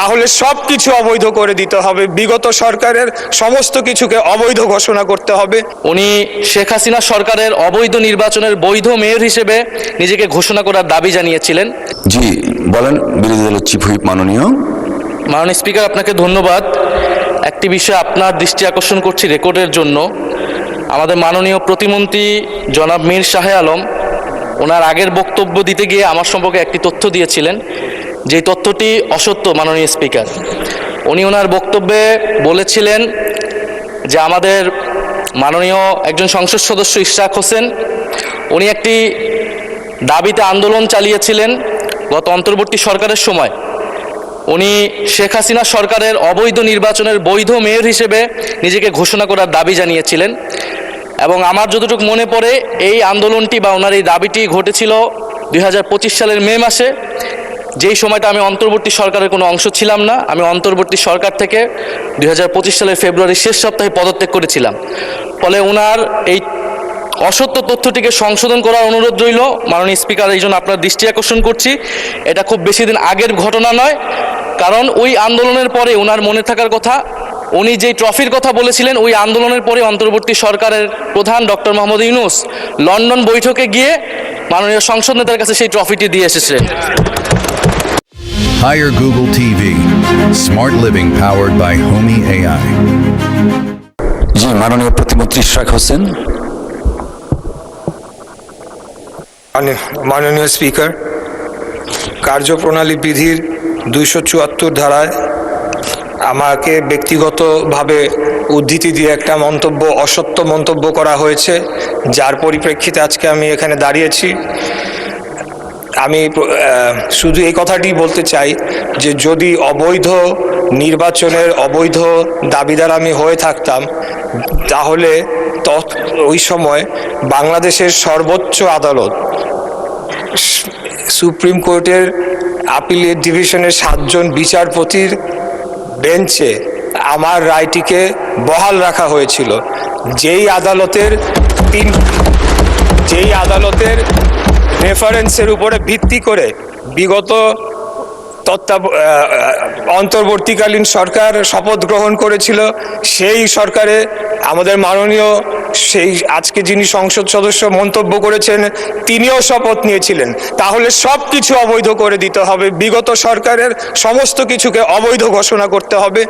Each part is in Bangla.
তাহলে সব কিছু অবৈধ করে দিতে হবে, বিগত সরকারের সমস্ত কিছুকে অবৈধ ঘোষণা করতে হবে। উনি শেখ হাসিনা সরকারের অবৈধ নির্বাচনের বৈধ মেয়র হিসেবে নিজেকে ঘোষণা করার দাবি জানিয়েছিলেন। জি বলেন, বিরোধী দলের চিফ হুইপ মাননীয় স্পিকার, আপনাকে ধন্যবাদ। একটি বিষয় আপনার দৃষ্টি আকর্ষণ করছি রেকর্ডের জন্য। আমাদের মাননীয় প্রতিমন্ত্রী জনাব মীর শাহে আলম ওনার আগের বক্তব্য দিতে গিয়ে আমার সম্পর্কে একটি তথ্য দিয়েছিলেন, যে তথ্যটি অসত্য। মাননীয় স্পিকার, উনি ওনার বক্তব্যে বলেছিলেন যে আমাদের মাননীয় একজন সংসদ সদস্য ইশরাক হোসেন উনি একটি দাবিতে আন্দোলন চালিয়েছিলেন গত অন্তর্বর্তী সরকারের সময়। উনি শেখ হাসিনা সরকারের অবৈধ নির্বাচনের বৈধ মেয়র হিসেবে নিজেকে ঘোষণা করার দাবি জানিয়েছিলেন, এবং আমার যতটুকু মনে পড়ে এই আন্দোলনটি বা ওনার এই দাবিটি ঘটেছিল 2025 সালের মে মাসে, যেই সময়টা আমি অন্তর্বর্তী সরকারের কোনো অংশ ছিলাম না। আমি অন্তর্বর্তী সরকার থেকে 2025 সালের ফেব্রুয়ারির শেষ সপ্তাহে পদত্যাগ করেছিলাম। ফলে ওনার এই অসত্য তথ্যটিকে সংশোধন করার অনুরোধ রইল মাননীয় স্পিকার। এই জন্য আপনার দৃষ্টি আকর্ষণ করছি, এটা খুব বেশি দিন আগের ঘটনা নয়। কারণ ওই আন্দোলনের পরে ওনার মনে থাকার কথা, উনি যেই ট্রফির কথা বলেছিলেন, ওই আন্দোলনের পরে অন্তর্বর্তী সরকারের প্রধান ডক্টর মোহাম্মদ ইউনূস লন্ডন বৈঠকে গিয়ে মাননীয় সংসদ নেতার কাছে সেই ট্রফিটি দিয়ে এসেছিলেন। Hire Google TV. Smart living powered by Homey AI. জি মাননীয় প্রতিমন্ত্রী ইশরাক হোসেন। মাননীয় স্পিকার, কার্যপ্রণালী বিধির 274 ধারায় আমাকে ব্যক্তিগতভাবে উদ্ধৃতি দিয়ে একটা অসত্য মন্তব্য করা হয়েছে, যার পরিপ্রেক্ষিতে আজকে আমি এখানে দাঁড়িয়েছি। আমি শুধু এই কথাটি বলতে চাই যে যদি অবৈধ নির্বাচনের অবৈধ দাবিদার আমি হয়ে থাকতাম, তাহলে ওই সময় বাংলাদেশের সর্বোচ্চ আদালত সুপ্রিম কোর্টের আপিলেট ডিভিশনের 7 জন বিচারপতির বেঞ্চে আমার রায়টিকে বহাল রাখা হয়েছিল, যেই আদালতের রেফারেন্সের উপরে ভিত্তি করে বিগত অন্তর্বর্তীকালীন সরকার শপথ গ্রহণ করেছিল। সেই সরকারে আমাদের মাননীয় আজকে যিনি সংসদ সদস্য মন্তব্য করেছেন, তিনিও শপথ নিয়েছিলেন। তাহলে সব কিছু অবৈধ করে দিতে হবে, বিগত সরকারের সমস্ত কিছুকে অবৈধ ঘোষণা করতে হবে।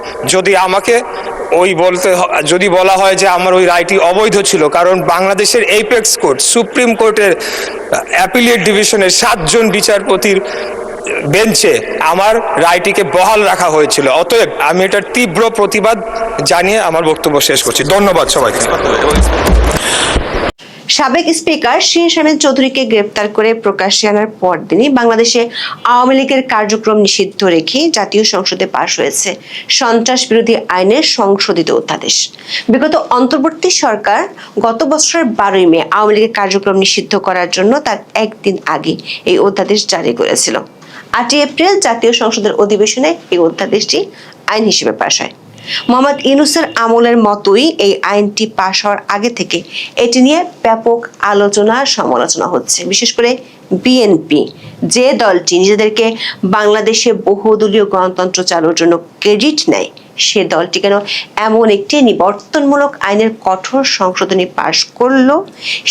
যদি বলা হয় যে আমার ওই রায়টি অবৈধ ছিল, কারণ বাংলাদেশের এইপেক্স কোর্ট সুপ্রিম কোর্টের অ্যাপিলেট ডিভিশনের 7 জন বিচারপতির বেঞ্চে আমার রায়টিকে বহাল রাখা হয়েছিল। অতএব আমি এটার তীব্র প্রতিবাদ জানিয়ে আমার বক্তব্য শেষ করছি। ধন্যবাদ সবাইকে। সাবেক স্পিকার শিন শারমিন চৌধুরীকে গ্রেপ্তার করে প্রকাশ্যে আনার পরদিনই বাংলাদেশে আওয়ামী লীগের কার্যক্রম নিষিদ্ধ রেখে জাতীয় সংসদে পাশ হয়েছে সন্ত্রাস বিরোধী আইনের সংশোধিত অধ্যাদেশ। বিগত অন্তর্বর্তী সরকার গত বছরের 12ই মে আওয়ামী লীগের কার্যক্রম নিষিদ্ধ করার জন্য তার একদিন আগে এই অধ্যাদেশ জারি করেছিল। 8ই এপ্রিল জাতীয় সংসদের অধিবেশনে এই অধ্যাদেশটি আইন হিসেবে পাশ হয়। মোহাম্মদ ইউনূসের আমলের মতোই এই আইনটি পাশ হওয়ার আগে থেকে এটি নিয়ে ব্যাপক আলোচনা সমালোচনা হচ্ছে। বিশেষ করে বিএনপি, যে দলটি নিজেদেরকে বাংলাদেশে বহুদলীয় গণতন্ত্র চালুর জন্য ক্রেডিট নেয়, সে দলটি কেন এমন একটি নিবর্তনমূলক আইনের কঠোর সংশোধনী পাশ করলো,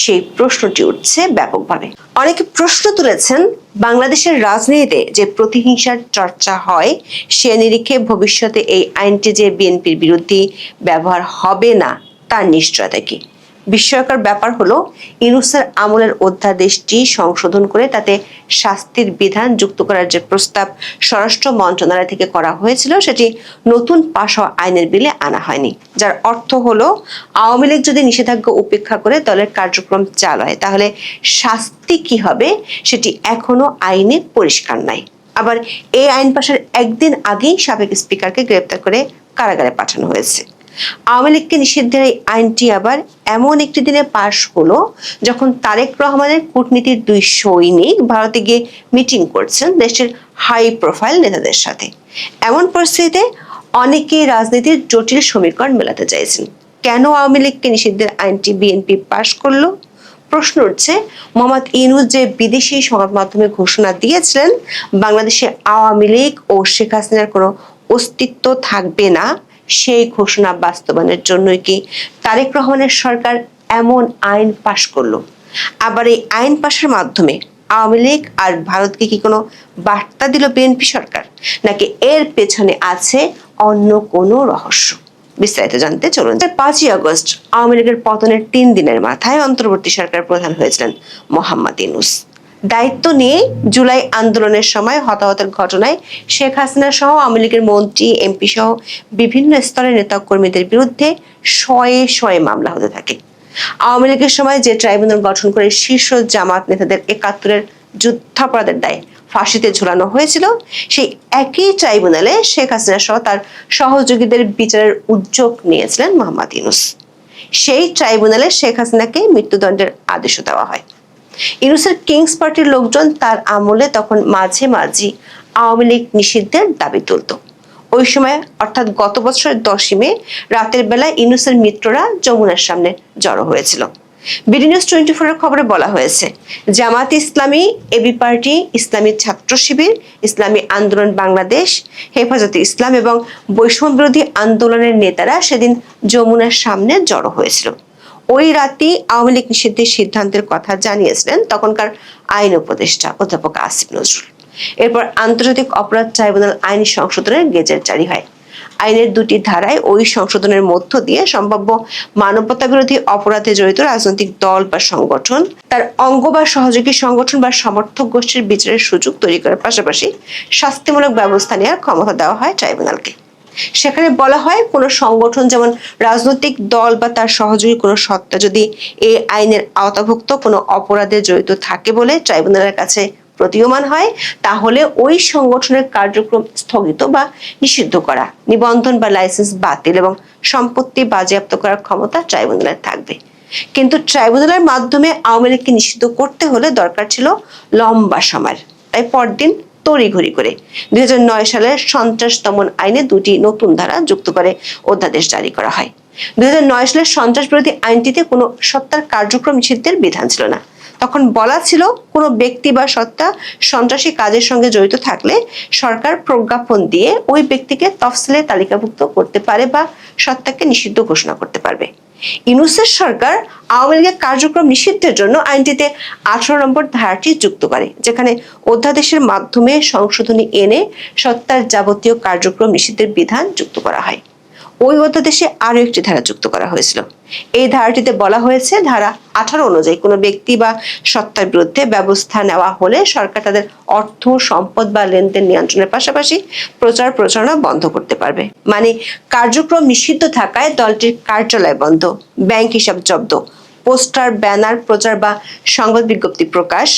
সেই প্রশ্নটি উঠছে ব্যাপকভাবে। অনেকে প্রশ্ন তুলেছেন, বাংলাদেশের রাজনীতিতে যে প্রতিহিংসার চর্চা হয়, সে নিরিখে ভবিষ্যতে এই আইনটি যে বিএনপির বিরুদ্ধে ব্যবহার হবে না তার নিশ্চয়তা কি? বিস্ময়কর ব্যাপার হলো, ইউনূসের আমলের অধ্যাদেশটি সংশোধন করে তাতে শাস্তির বিধান যুক্ত করার যে প্রস্তাব স্বরাষ্ট্র মন্ত্রণালয় থেকে করা হয়েছিল, সেটি নতুন পাশ হওয়া আইনের বিলে আনা হয়নি। যার অর্থ হলো, আওয়ামী লীগ যদি নিষেধাজ্ঞা উপেক্ষা করে দলের কার্যক্রম চালায়, তাহলে শাস্তি কি হবে সেটি এখনো আইনে পরিষ্কার নাই। আবার এই আইন পাশের একদিন আগেই সাবেক স্পিকারকে গ্রেপ্তার করে কারাগারে পাঠানো হয়েছে। আওয়ামী লীগকে নিষিদ্ধের এই আইনটি আবার এমন একটি দিনে পাশ হলো যখন তারেক রহমানের কূটনীতির 2 সৈনিক ভারতে গিয়ে মিটিং করছেন দেশের হাই প্রোফাইল নেতাদের সাথে। এমন পরিস্থিতিতে অনেকেই রাজনীতির জটিল সমীকরণ মেলাতে চাইছেন। কেন আওয়ামী লীগকে নিষিদ্ধের আইনটি বিএনপি পাশ করলো? প্রশ্ন উঠছে, মোহাম্মদ ইউনূস যে বিদেশি সংবাদ মাধ্যমে ঘোষণা দিয়েছিলেন বাংলাদেশে আওয়ামী লীগ ও শেখ হাসিনার কোনো অস্তিত্ব থাকবে না, সেই ঘোষণা বাস্তবায়নের জন্যই কি তারেক রহমানের সরকার এমন আইন পাশ করলো? আবার এই আইন পাশের মাধ্যমে আওয়ামী লীগ আর ভারতকে কি কোনো বার্তা দিল বিএনপি সরকার, নাকি এর পেছনে আছে অন্য কোনো রহস্য? বিস্তারিত জানতে চলুন। 5ই আগস্ট আওয়ামী লীগের পতনের 3 দিনের মাথায় অন্তর্বর্তী সরকার প্রধান হয়েছিলেন মোহাম্মদ ইউনূস। দায়িত্ব নিয়ে জুলাই আন্দোলনের সময় হতাহতের ঘটনায় শেখ হাসিনা সহ আওয়ামী লীগের মন্ত্রী, এমপি সহ বিভিন্ন স্তরের নেতা কর্মীদের বিরুদ্ধে শয়ে শয়ে মামলা হতে থাকে। আওয়ামী লীগের সময় যে ট্রাইব্যুনাল গঠন করে শীর্ষ জামাত নেতাদের ৭১-এর যুদ্ধাপরাধের দায়ে ফাঁসিতে ঝুলানো হয়েছিল, সেই একই ট্রাইব্যুনালে শেখ হাসিনা সহ তার সহযোগীদের বিচারের উদ্যোগ নিয়েছিলেন মোহাম্মদ ইউনূস। সেই ট্রাইব্যুনালে শেখ হাসিনাকে মৃত্যুদণ্ডের আদেশও দেওয়া হয়। ইউনূসের কিংস পার্টির লোকজন তার আমলে তখন মাঝে মাঝে আওয়ামী লীগ নিষিদ্ধের দাবি তুলত। ওই সময় অর্থাৎ গত বছরের 10ই মে রাতের বেলায় ইউনূসের মিত্ররা যমুনার সামনে জড়ো হয়েছিল। বিডি নিউজ 24-এর খবরে বলা হয়েছে, জামাত ইসলামী, এবি পার্টি, ইসলামী ছাত্র শিবির, ইসলামী আন্দোলন বাংলাদেশ, হেফাজতে ইসলাম এবং বৈষম্য বিরোধী আন্দোলনের নেতারা সেদিন যমুনার সামনে জড়ো হয়েছিল। ওই রাতেই আওয়ামী লীগ নিষিদ্ধের সিদ্ধান্তের কথা জানিয়েছিলেন তখনকার আইন উপদেষ্টা অধ্যাপক আসিফ নজরুল। এরপর আন্তর্জাতিক অপরাধ ট্রাইব্যুনাল আইন সংশোধনের গেজেট জারি হয়। আইনের 2টি ধারায় ওই সংশোধনের মধ্য দিয়ে সম্ভাব্য মানবতা বিরোধী অপরাধে জড়িত রাজনৈতিক দল বা সংগঠন, তার অঙ্গ বা সহযোগী সংগঠন বা সমর্থক গোষ্ঠীর বিচারের সুযোগ তৈরি করার পাশাপাশি শাস্তিমূলক ব্যবস্থা নেওয়ার ক্ষমতা দেওয়া হয় ট্রাইব্যুনালকে। সেখানে বলা হয়, কোনো সংগঠন যেমন রাজনৈতিক দল বা তার সহযোগী কোনো সত্তা যদি এই আইনের আওতাভুক্ত কোনো অপরাধে জড়িত থাকে বলে ট্রাইব্যুনালের কাছে প্রতীয়মান হয়, তাহলে ওই সংগঠনের কার্যক্রম স্থগিত বা নিষিদ্ধ করা, নিবন্ধন বা লাইসেন্স বাতিল এবং সম্পত্তি বাজেয়াপ্ত করার ক্ষমতা ট্রাইব্যুনালের থাকবে। কিন্তু ট্রাইব্যুনালের মাধ্যমে আওয়ামী লীগকে নিষিদ্ধ করতে হলে দরকার ছিল লম্বা সময়। তাই পরদিন তড়িঘড়ি করে 2009 সালের সন্ত্রাস দমন আইনে 2টি নতুন ধারা যুক্ত করে অধ্যাদেশ জারি করা হয়। 2009 সালের সন্ত্রাস বিরোধী আইনটিতে কোনো সত্তার কার্যক্রম নিষিদ্ধের বিধান ছিল না। তখন বলা ছিল, কোনো ব্যক্তি বা সত্তা সন্ত্রাসী কাজের সঙ্গে জড়িত থাকলে সরকার প্রজ্ঞাপন দিয়ে ওই ব্যক্তিকে তফসিলে তালিকাভুক্ত করতে পারে বা সত্তাকে নিষিদ্ধ ঘোষণা করতে পারবে। ইউনূসের সরকার আওয়ামী লীগের কার্যক্রম নিষিদ্ধের জন্য আইনটিতে 18 নম্বর ধারাটি যুক্ত করে, যেখানে অধ্যাদেশের মাধ্যমে সংশোধনী এনে সত্তার যাবতীয় কার্যক্রম নিষিদ্ধের বিধান যুক্ত করা হয়। ওই অধ্যাদেশে আরো একটি ধারা যুক্ত করা হয়েছিল। এই ধারাটিতে বলা হয়েছে, ধারা 18 অনুযায়ী কোনো ব্যক্তি বা সত্তার বিরুদ্ধে ব্যবস্থা নেওয়া হলে সরকার তাদের অর্থ, সম্পদ বা লেনদেন নিয়ন্ত্রণের পাশাপাশি প্রচার প্রচারণা বন্ধ করতে পারবে। মানে কার্যক্রম নিষিদ্ধ থাকায় দলটির কার্যালয় বন্ধ, ব্যাংক হিসাব জব্দ, পোস্টার, ব্যানার, প্রচার বা সংবাদ বিজ্ঞপ্তি প্রকাশ,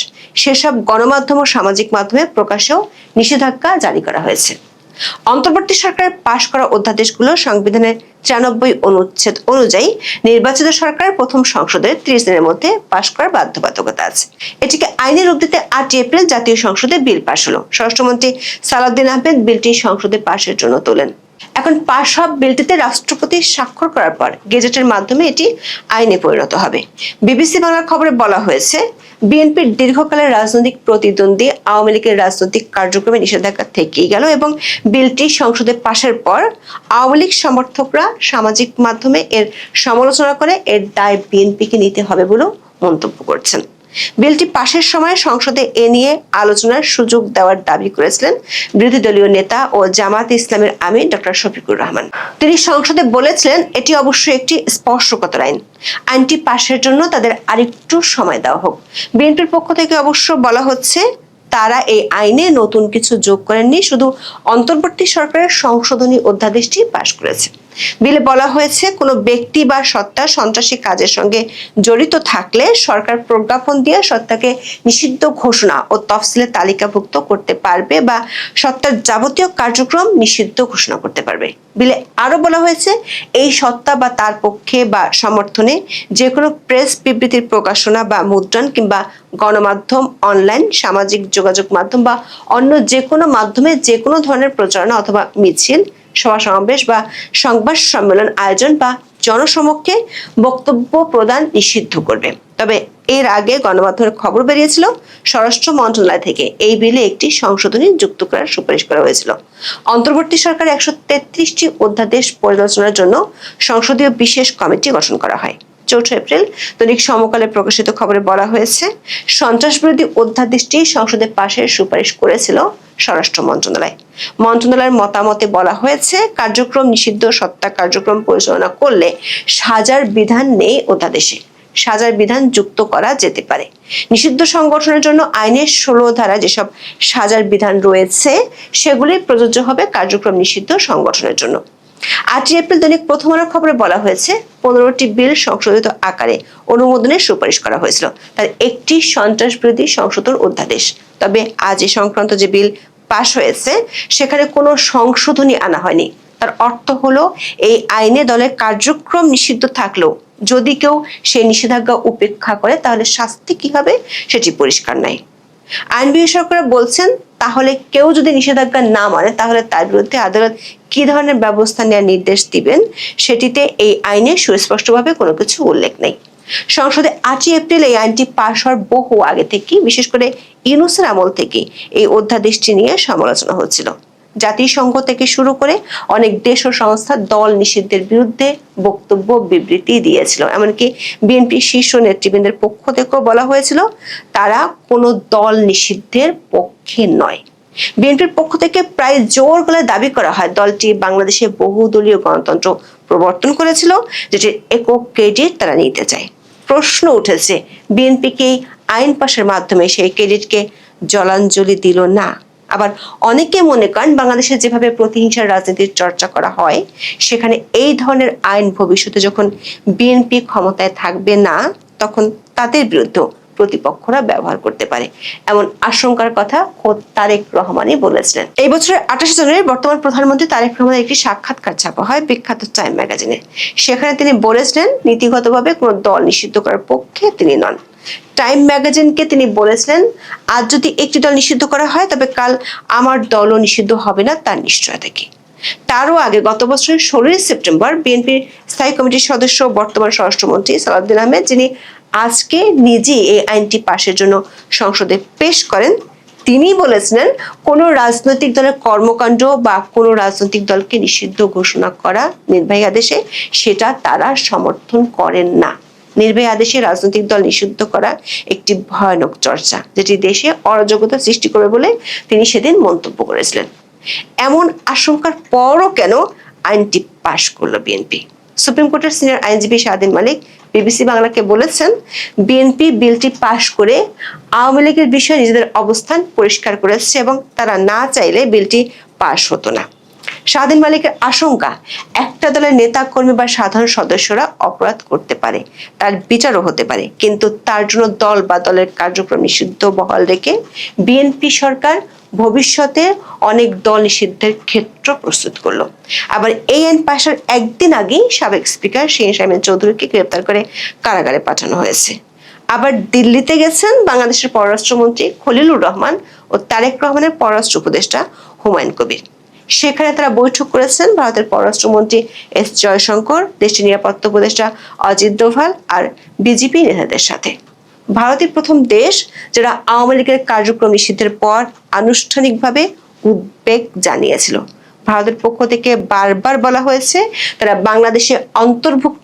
সেসব গণমাধ্যম ও সামাজিক মাধ্যমে প্রকাশেও নিষেধাজ্ঞা জারি করা হয়েছে। অন্তর্বর্তী সরকারের পাশ করা অধ্যাদেশগুলো সংবিধানের 93 অনুচ্ছেদ অনুযায়ী নির্বাচিত সরকারের প্রথম সংসদের 30 দিনের মধ্যে পাশ করার বাধ্যবাধকতা আছে। এটিকে আইনে রূপ দিতে 8 এপ্রিল জাতীয় সংসদে বিল পাশ হলো। স্বরাষ্ট্রমন্ত্রী সালাউদ্দিন আহমেদ বিলটি সংসদে পাশের জন্য তোলেন। এখন পাশ হওয়া বিলটিতে রাষ্ট্রপতি স্বাক্ষর করার পর গেজেটের মাধ্যমে এটি আইনে পরিণত হবে। বিবিসি বাংলার খবরে বলা হয়েছে, বিএনপির দীর্ঘকালের রাজনৈতিক প্রতিদ্বন্দ্বী আওয়ামী লীগের রাজনৈতিক কার্যক্রমে নিষেধাজ্ঞা থেকেই গেল এবং বিলটি সংসদে পাশের পর আওয়ামী লীগ সমর্থকরা সামাজিক মাধ্যমে এর সমালোচনা করে এর দায় বিএনপিকে নিতে হবে বলেও মন্তব্য করছেন। বিলটি পাশের সময় সংসদে এ নিয়ে আলোচনার সুযোগ দেওয়ার দাবি করেছিলেন বিরোধী দলীয় নেতা ও জামাত ইসলামের আমির ডক্টর শফিকুর রহমান। তিনি সংসদে বলেছিলেন, এটি অবশ্যই একটি স্পর্শকাতর আইন, আইনটি পাশের জন্য তাদের আরেকটু সময় দেওয়া হোক। বিএনপির পক্ষ থেকে অবশ্য বলা হচ্ছে, তারা এই আইনে নতুন কিছু যোগ করেননি, শুধু অন্তর্বর্তী সরকারের সংশোধনী অধ্যাদেশটি পাশ করেছে। বিলে বলা হয়েছে, কোনো ব্যক্তি বা সত্তা সন্ত্রাসী কাজের সঙ্গে জড়িত থাকলে সরকার প্রজ্ঞাপন দিয়ে সত্তাকে নিষিদ্ধ ঘোষণা ও তফসিলে তালিকাভুক্ত করতে পারবে বা সত্তার যাবতীয় কার্যক্রম নিষিদ্ধ ঘোষণা করতে পারবে। বিলে আরো বলা হয়েছে, এই সত্তা বা তার পক্ষে বা সমর্থনে যে কোনো প্রেস বিবৃতির প্রকাশনা বা মুদ্রণ কিংবা গণমাধ্যম, অনলাইন, সামাজিক যোগাযোগ মাধ্যম বা অন্য যে কোনো মাধ্যমে যে কোনো ধরনের প্রচারণা অথবা মিছিল, সভা সমাবেশ বা সংবাদ সম্মেলন আয়োজন বা জনসমক্ষে বক্তব্য প্রদান নিষিদ্ধ করবে। তবে এর আগে গণমাধ্যমের খবর বেরিয়েছিল স্বরাষ্ট্র মন্ত্রণালয় থেকে এই বিলে একটি সংশোধনী যুক্ত করার সুপারিশ করা হয়েছিল। অন্তর্বর্তী সরকার 133টি অধ্যাদেশ পর্যালোচনার জন্য সংসদীয় বিশেষ কমিটি গঠন করা হয়। 4 এপ্রিল দৈনিক সমকালে প্রকাশিত খবরে বলা হয়েছে, সন্ত্রাস বিরোধী অধ্যাদেশটি সংসদে পাশের সুপারিশ করেছিল স্বরাষ্ট্র মন্ত্রণালয়। মন্ত্রণালয়ের মতামতে বলা হয়েছে, কার্যক্রম নিষিদ্ধ সত্তা কার্যক্রম পরিচালনা করলে সাজার বিধান নেই অধ্যাদেশে। সাজার বিধান যুক্ত করা যেতে পারে। নিষিদ্ধ সংগঠনের জন্য আইনের 16 ধারা যেসব সাজার বিধান রয়েছে সেগুলি প্রযোজ্য হবে কার্যক্রম নিষিদ্ধ সংগঠনের জন্য। 8 এপ্রিল দৈনিক প্রথম আলোর খবরে বলা হয়েছে, 15টি বিল সংশোধিত আকারে অনুমোদনের সুপারিশ করা হয়েছিল। তার একটি সন্ত্রাস বিরোধী সংশোধন অধ্যাদেশ। তবে আজ এ সংক্রান্ত যে বিল পাশ হয়েছে সেখানে কোনো সংশোধনী আনা হয়নি। তার অর্থ হলো, এই আইনে দলের কার্যক্রম নিষিদ্ধ থাকলেও যদি কেউ সেই নিষেধাজ্ঞা উপেক্ষা করে তাহলে শাস্তি কি হবে সেটি পরিষ্কার নাই। আইন বিশেষজ্ঞরা বলছেন, তাহলে কেউ যদি নিষেধাজ্ঞা না মানে তাহলে তার বিরুদ্ধে আদালত কি ধরনের ব্যবস্থা নেওয়ার নির্দেশ দিবেন সেটিতে এই আইনে সুস্পষ্টভাবে কোনো কিছু উল্লেখ নেই। সংসদে 8 এপ্রিল এই আইনটি পাশ হওয়ার বহু আগে থেকে, বিশেষ করে ইউনূসের আমল থেকে এই অধ্যাদেশটি নিয়ে সমালোচনা হচ্ছিল। জাতিসংঘ থেকে শুরু করে অনেক দেশ ও সংস্থা দল নিষিদ্ধের বিরুদ্ধে বক্তব্য বিবৃতি দিয়েছিল। এমনকি বিএনপি শীর্ষ নেতৃবৃন্দের পক্ষ থেকেও বলা হয়েছিল তারা কোনো দল নিষিদ্ধের পক্ষে নয়। বিএনপির পক্ষ থেকে প্রায় জোর গলায় দাবি করা হয় দলটি বাংলাদেশে বহুদলীয় গণতন্ত্র প্রবর্তন করেছিল, যেটির একক ক্রেডিট তারা নিতে চায়। প্রশ্ন উঠেছে, বিএনপি কি আইন পাশের মাধ্যমে সেই ক্রেডিটকে জলাঞ্জলি দিল না? আবার অনেকে মনে করেন, বাংলাদেশে যেভাবে প্রতিহিংসার রাজনীতির চর্চা করা হয় সেখানে এই ধরনের আইন ভবিষ্যতে যখন বিএনপি ক্ষমতায় থাকবে না তখন তাদের বিরুদ্ধে প্রতিপক্ষরা ব্যবহার করতে পারে, এমন আশঙ্কার কথা খোদ তারেক রহমানই বলেছিলেন। এই বছরের 28 জানুয়ারি বর্তমান প্রধানমন্ত্রী তারেক রহমানের একটি সাক্ষাৎকার ছাপা হয় বিখ্যাত টাইম ম্যাগাজিনে। সেখানে তিনি বলেছিলেন, নীতিগতভাবে কোনো দল নিষিদ্ধ করার পক্ষে তিনি নন। টাইম ম্যাগাজিনকে তিনি বলেছিলেন, আজ যদি একটি দল নিষিদ্ধ করা হয় তবে কাল আমার দলও নিষিদ্ধ হবে না তার নিশ্চয়তা কি। তারও আগে গত বছরের 16 সেপ্টেম্বর বিএনপির স্থায়ী কমিটির সদস্য বর্তমান স্বরাষ্ট্রমন্ত্রী সালাউদ্দিন আহমেদ, যিনি আজকে নিজে এই আইনটি পাশের জন্য সংসদে পেশ করেন, তিনি বলেছিলেন, কোনো রাজনৈতিক দলের কর্মকাণ্ড বা কোনো রাজনৈতিক দলকে নিষিদ্ধ ঘোষণা করা নির্বাহী আদেশে সেটা তারা সমর্থন করেন না। নির্বাহী আদেশে রাজনৈতিক দল নিষিদ্ধ করা একটি ভয়ানক চর্চা, যেটি দেশে অরাজকতা সৃষ্টি করবে বলে তিনি সেদিন মন্তব্য করেছিলেন। এমন আশঙ্কার পরও কেন আইনটি পাশ করলো বিএনপি? সুপ্রিম কোর্টের সিনিয়র আইনজীবী শাহদিন মালিক বিবিসি বাংলাকে বলেছেন, বিএনপি বিলটি পাশ করে আওয়ামী লীগের বিষয়ে নিজেদের অবস্থান পরিষ্কার করেছে এবং তারা না চাইলে বিলটি পাশ হতো না। শাহদিন মালিকের আশঙ্কা, একটা দলের নেতা কর্মী বা সাধারণ সদস্যরা অপরাধ করতে পারে, তার বিচারও হতে পারে, কিন্তু তার জন্য দল বা দলের কার্যক্রম নিষিদ্ধ বহাল রেখে বিএনপি সরকার ভবিষ্যতে অনেক দল নিষিদ্ধের ক্ষেত্র প্রস্তুত করলো। আবার এই আইন পাশের একদিন আগেই সাবেক স্পিকার শিরীন শারমিন চৌধুরীকে গ্রেপ্তার করে কারাগারে পাঠানো হয়েছে। আবার দিল্লিতে গেছেন বাংলাদেশের পররাষ্ট্রমন্ত্রী খলিলুর রহমান ও তারেক রহমানের পররাষ্ট্র উপদেষ্টা হুমায়ুন কবির। সেখানে তারা বৈঠক করেছেন ভারতের পররাষ্ট্রমন্ত্রী এস জয়শঙ্কর, দেশটির নিরাপত্তা উপদেষ্টা অজিত ডোভাল আর বিজেপি নেতাদের সাথে। ভারতই প্রথম দেশ যারা আওয়ামী লীগের কার্যক্রম নিষিদ্ধের পর আনুষ্ঠানিকভাবে উদ্বেগ জানিয়েছিল। ভারতের পক্ষ থেকে বারবার বলা হয়েছে তারা বাংলাদেশে অন্তর্ভুক্ত